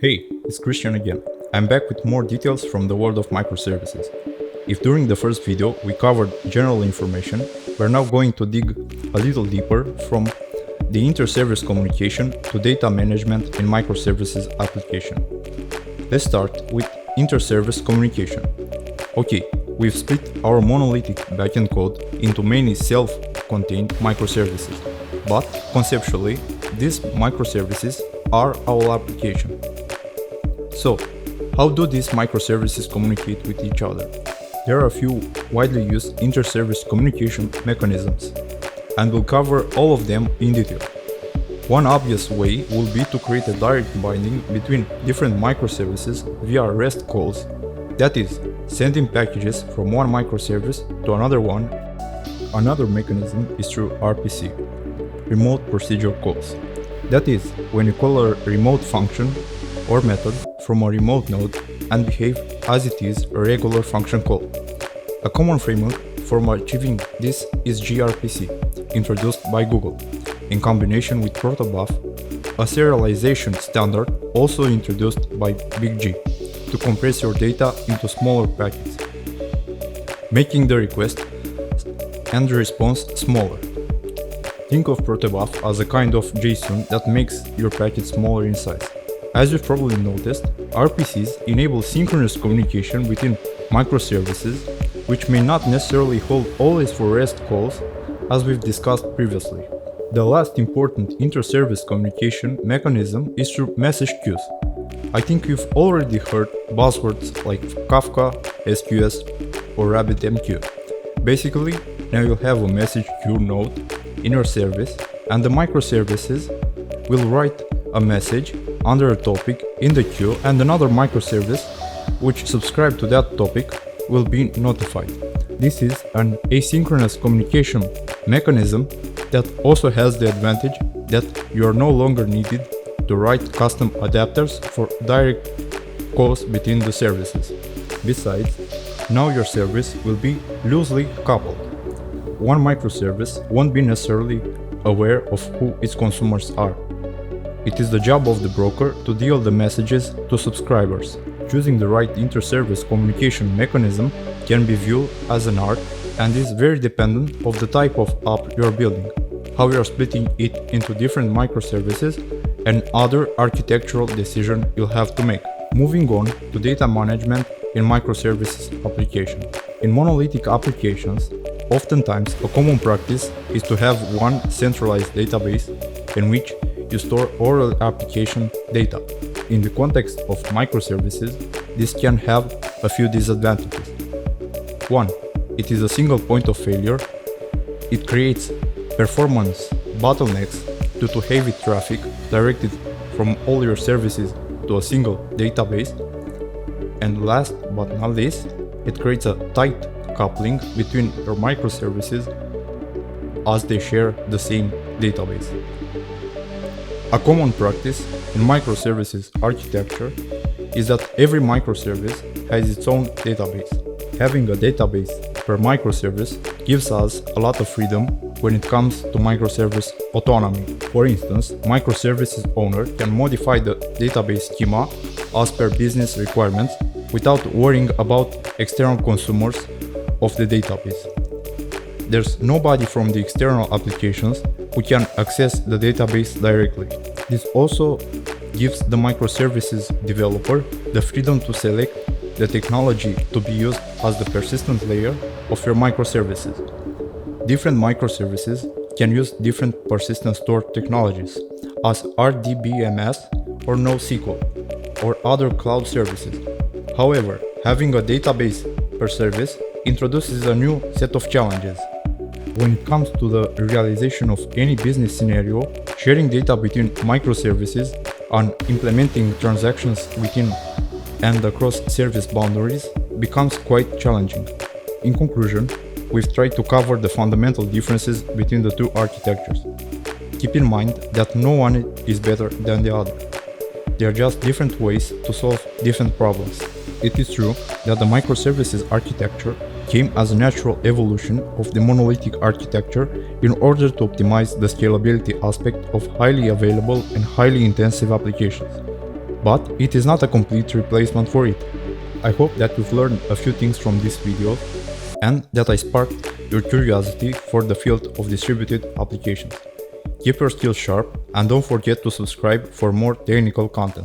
Hey, it's Christian again. I'm back with more details from the world of microservices. If during the first video we covered general information, we're now going to dig a little deeper from the inter-service communication to data management in microservices application. Let's start with inter-service communication. Okay, we've split our monolithic backend code into many self-contained microservices, but conceptually, these microservices are our application. So, how do these microservices communicate with each other? There are a few widely used inter-service communication mechanisms, and we'll cover all of them in detail. One obvious way will be to create a direct binding between different microservices via REST calls, that is, sending packages from one microservice to another one. Another mechanism is through RPC, remote procedure calls. That is, when you call a remote function or method from a remote node and behave as it is a regular function call. A common framework for achieving this is gRPC, introduced by Google, in combination with protobuf, a serialization standard also introduced by Big G, to compress your data into smaller packets, making the request and the response smaller. Think of protobuf as a kind of JSON that makes your packet smaller in size. As you've probably noticed, RPCs enable synchronous communication between microservices, which may not necessarily hold always for REST calls, as we've discussed previously. The last important inter-service communication mechanism is through message queues. I think you've already heard buzzwords like Kafka, SQS, or RabbitMQ. Basically, now you'll have a message queue node in your service, and the microservices will write a message under a topic in the queue, and another microservice which subscribes to that topic will be notified. This is an asynchronous communication mechanism that also has the advantage that you are no longer needed to write custom adapters for direct calls between the services. Besides, now your service will be loosely coupled. One microservice won't be necessarily aware of who its consumers are. It is the job of the broker to deal the messages to subscribers. Choosing the right inter-service communication mechanism can be viewed as an art and is very dependent of the type of app you are building, how you are splitting it into different microservices, and other architectural decisions you'll have to make. Moving on to data management in microservices application. In monolithic applications, oftentimes a common practice is to have one centralized database in which you store all application data. In the context of microservices, this can have a few disadvantages. 1. It is a single point of failure. It creates performance bottlenecks due to heavy traffic directed from all your services to a single database. And last but not least, it creates a tight coupling between your microservices as they share the same database. A common practice in microservices architecture is that every microservice has its own database. Having a database per microservice gives us a lot of freedom when it comes to microservice autonomy. For instance, microservices owner can modify the database schema as per business requirements without worrying about external consumers of the database. There's nobody from the external applications who can access the database directly. This also gives the microservices developer the freedom to select the technology to be used as the persistent layer of your microservices. Different microservices can use different persistent store technologies, as RDBMS or NoSQL, or other cloud services. However, having a database per service introduces a new set of challenges. When it comes to the realization of any business scenario, sharing data between microservices and implementing transactions within and across service boundaries becomes quite challenging. In conclusion, we've tried to cover the fundamental differences between the two architectures. Keep in mind that no one is better than the other. They are just different ways to solve different problems. It is true that the microservices architecture came as a natural evolution of the monolithic architecture in order to optimize the scalability aspect of highly available and highly intensive applications. but it is not a complete replacement for it. I hope that you've learned a few things from this video and that I sparked your curiosity for the field of distributed applications. Keep your skills sharp and don't forget to subscribe for more technical content.